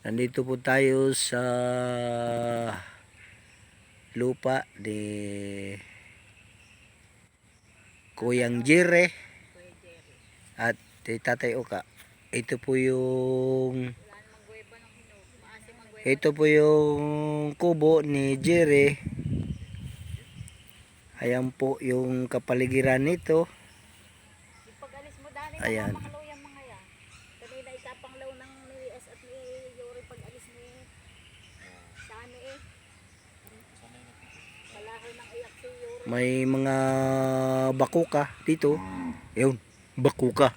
Nandito po tayo sa lupa ni Kuyang Jire at Tatay Oka. Ito po yung kubo ni Jire. Ayan po yung kapaligiran nito. Ayan. Kanina itapanglaw ng ni S at ni Yuri pag-alis ni Sani eh. Palahoy ng iyak si Yuri. May mga bakuka dito. Yun, bakuka.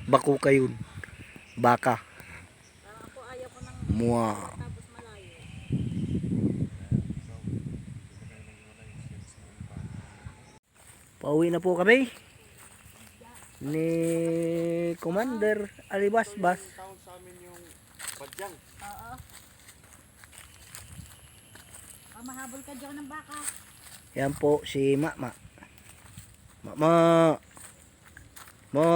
Bakuka yun. Baka. Ako ayaw ko ng Mua. tapos malayo. Pauwi na po kami ni Commander Alibasbas. Tawag sa amin yung badyang. Oo. Mahabol ka dyan ng baka. Yan po si Mama. Mama. Ma.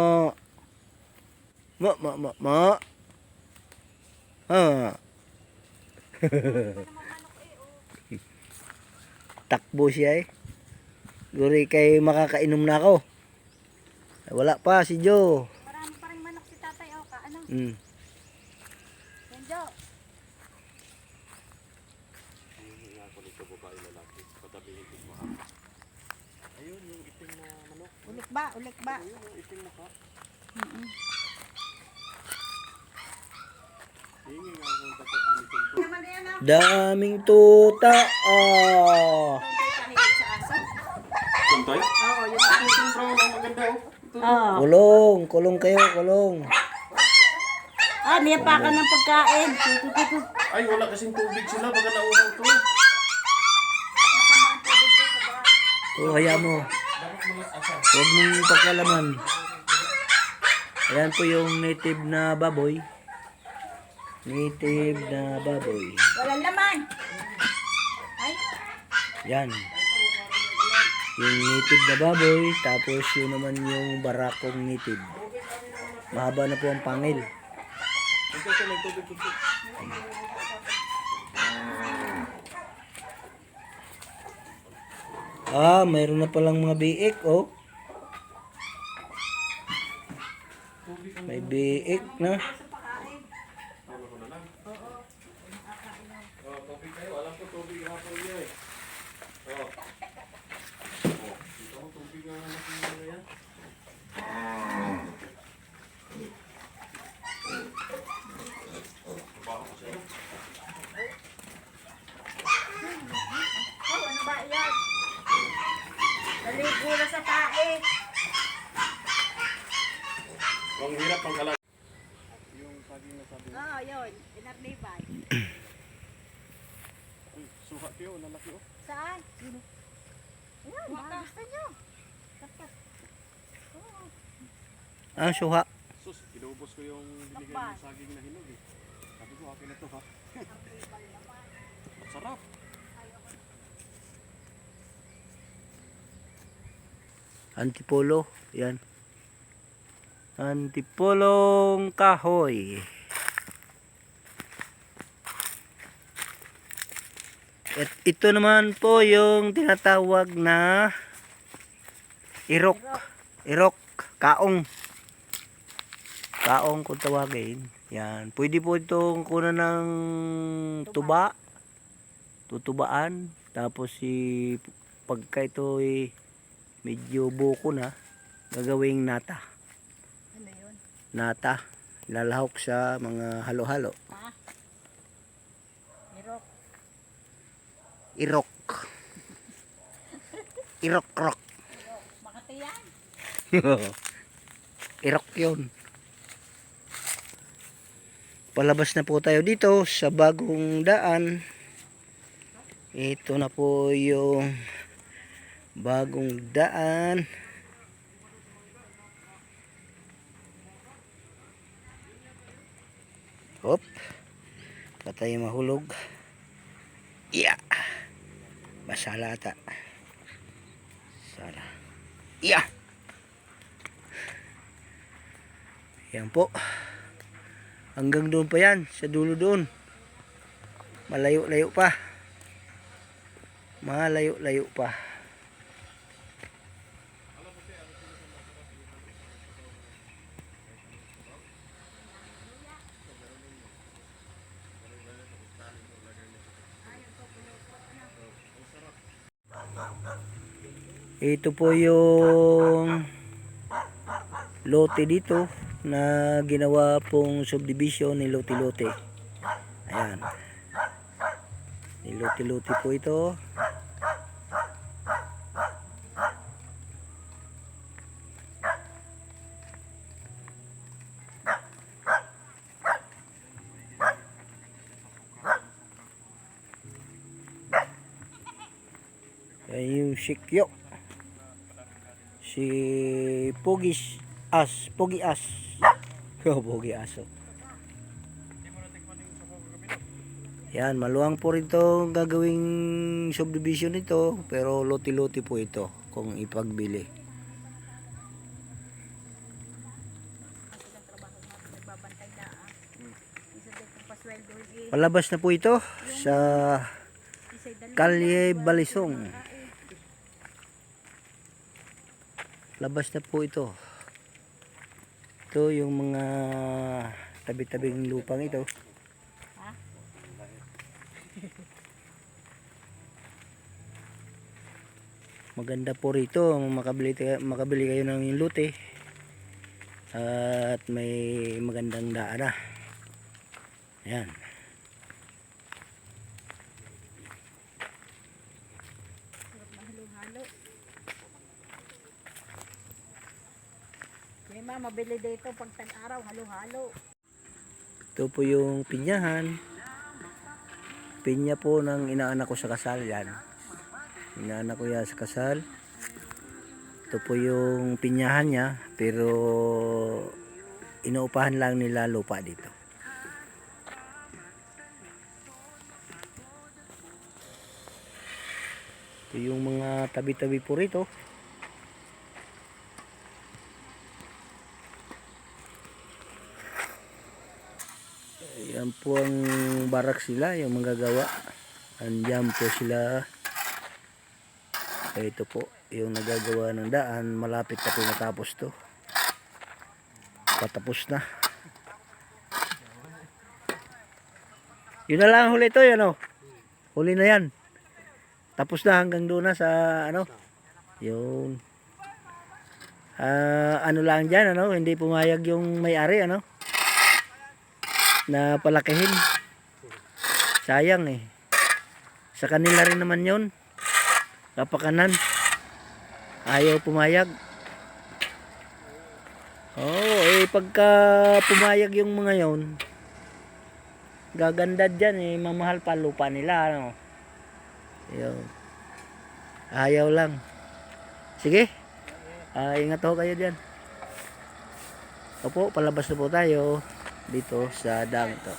Ma, ma, ma, ma. Ha. Takbo siya eh. Guri kay makakainom na ako. Wala pa si Joe. Marami pa rin manok si Tatay Oka. Ano? Mm. Yan Jo. Nga ako nito babae lalaki. Patabihin din mo ha. Ayun yung itim na manok. Ulik ba? Ulik ba? Ayun yung itim na ka. Hingi nga akong tapo kami ito. Naman yan ah. Daming tuta. Ah. Kahilig sa aso. Tuntoy? Oo, yung Itim brown ang maganda oh. Ito. Oo. Kulong kayo, kulong. Niya pa ka ng pagkain. Tutututut. Ay wala kasing tubig sila. Baga nauhaw to. O, haya mo. Huwag mong pagkalaman. Ayan po yung native na baboy. Native na baboy. Walang laman. Ay. Yan. Yung native na baboy. Tapos yun naman yung barakong native. Mahaba na po ang pangil. Ito sa may tubig tubig. Mayroon na palang mga biik. Oh. May biik na. Tubig kayo. Alam ko tubig hapon niya eh. Oh. Ito ang tubig ang anak mo yan. Ano ba yan? Naligo na sa tae. Ang hirap ang kalag. Yung saging na sabi. Oo, yun. Inarnibay. Uy, suha kayo. Nalaki oh. Saan? Ayan, baka gusto nyo. Tapat. Oo. Suha. Sus, inubos ko yung binigay ng saging na hinog eh. Sabi ko, akin na to ha. Sarap. Antipolo. Yan. Antipolong kahoy. At ito naman po yung tinatawag na irok. Irok. Kaong. Kaong kung tawagin. Yan. Pwede po itong kunan ng tuba. Tutubaan. Tapos pagka ito medyo buko na, gagawing nata. Ano yun? Nata. Lalahok sa mga halo-halo. Ha? Mirok. Irok. Irok-rok. Makati yan. Irok yun. Palabas na po tayo dito sa bagong daan. Ito na po yung bagong daan. Hop. Patay mahulog. Iya. Masala ata. Sala. Iya. Yan po. Hanggang doon pa yan, sa dulo doon. Malayo-layo pa. Malayo-layo pa. Ito po yung lote dito na ginawa pong subdivision ni Lote-Lote. Ayan. Ni Lote-Lote po ito. Ayan yung Sikyo. Si Pogi As. Pogi Aso. Yan, maluwang po rin to gagawing subdivision ito, pero lote-lote po ito kung ipagbili. Palabas na po ito sa Kalye Balisong. Labas na po ito. Ito yung mga tabi-tabing lupang ito. Maganda po rito, makabili kayo ng lote at may magandang daan na. Ayan. Mabili dito pag tag-araw, halo-halo. Ito po yung pinyahan. Pinya po ng inaanak ko sa kasal yan. Inaanak ko yan sa kasal. Ito po yung pinyahan niya, pero inuupahan lang nila lupa dito. Ito yung mga tabi-tabi po rito. Yan po ang barak sila, yung manggagawa. Andiyan po sila. Ito po yung nagagawa ng daan. Malapit na po matapos to. Patapos na. Yun na lang huli to, yan o. Huli na yan. Tapos na hanggang doon na sa ano. Yun. Ano lang dyan, ano. Hindi pumayag yung may-ari, ano. Na palakihin. Sayang eh. Sa kanila rin naman yun. Kapakanan. Ayaw pumayag. Pagka pumayag yung mga yon, gaganda dyan eh. Mamahal pa lupa nila, ano. Yun. Ayaw lang. Sige. Ingat ho kayo dyan. Opo, palabas na po tayo dito sa dam to.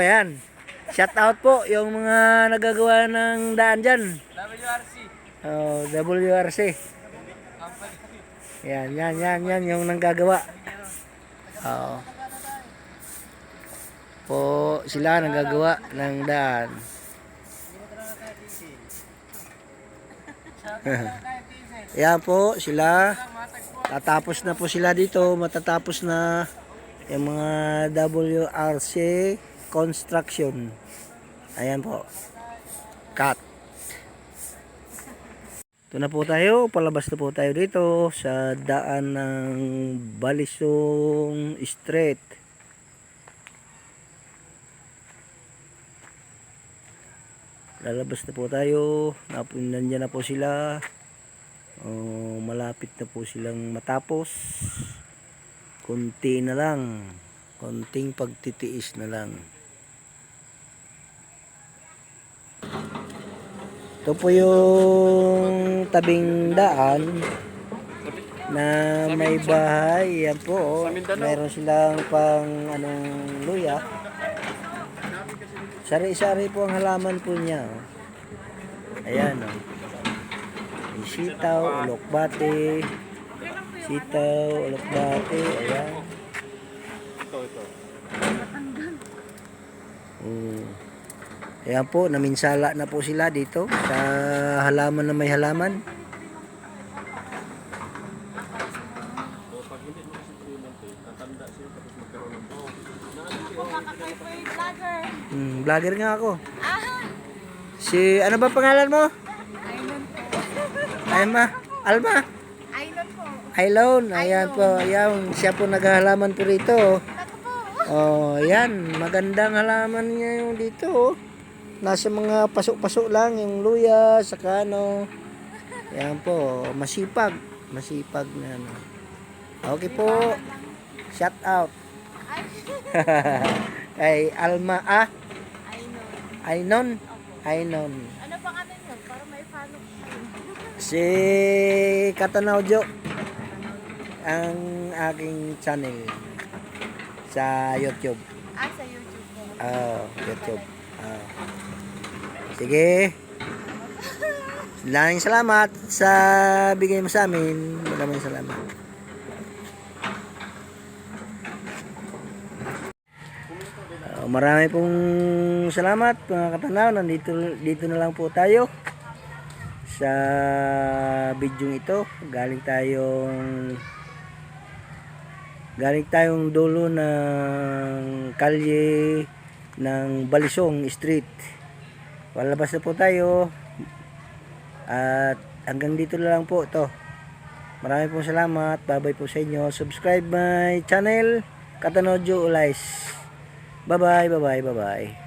Yan. Shout out po yung mga nagagawa ng daan dyan. WRC. WRC. Yan yung nanggagawa. Po sila nanggagawa ng daan. Yan po sila. Tatapos na po sila dito, matatapos na yung mga WRC construction. Ayan po. Cut. Ito na po tayo, palabas na po tayo dito sa daan ng Balisong Street. Lalabas na po tayo, nandiyan na po sila. Malapit na po silang matapos. Kunti na lang, konting pagtitiis na lang. Ito po yung tabing daan na may bahay. Yan po, meron silang pang luya. Sari-sari po ang halaman po niya. Ayan o. Sitaw, ulokbate. Sitaw, ulokbate. Ayan. ito. Ayan po, naminsala na po sila dito sa halaman na may halaman. So, pag hindi mo kasi treatment eh, tatanda siya tapos magkaroon ng buhok. Kumakakoy po yung vlogger. Vlogger nga ako. Ah! Si, ano ba pangalan mo? Ayun po. Alma? Alma? Ayun po. Aylon, ayan po, ayan, siya po naghahalaman po rito. Naku po. Oh, ayan, magandang halaman niya yung dito. Oh. Nasa mga pasok-pasok lang yung luya, saka ano. Ayan po, masipag na ano. Okay po. Shout out. Kay Alma Ayun. Aynon. Ano pang ano yun? Para may follow ko. Si Katanawjo ang aking channel sa YouTube. Sa YouTube po. YouTube. Sige. Maraming salamat sa bigay mo sa amin. Maraming salamat. Marami pong salamat mga katanaw. Dito na lang po tayo sa video ito. Galing tayong dulo ng kalye ng Balisong Street. Palabas na po tayo. At hanggang dito na lang po ito. Marami pong salamat. Bye-bye po sa inyo. Subscribe my channel, Katanodjo Ulice. Bye-bye.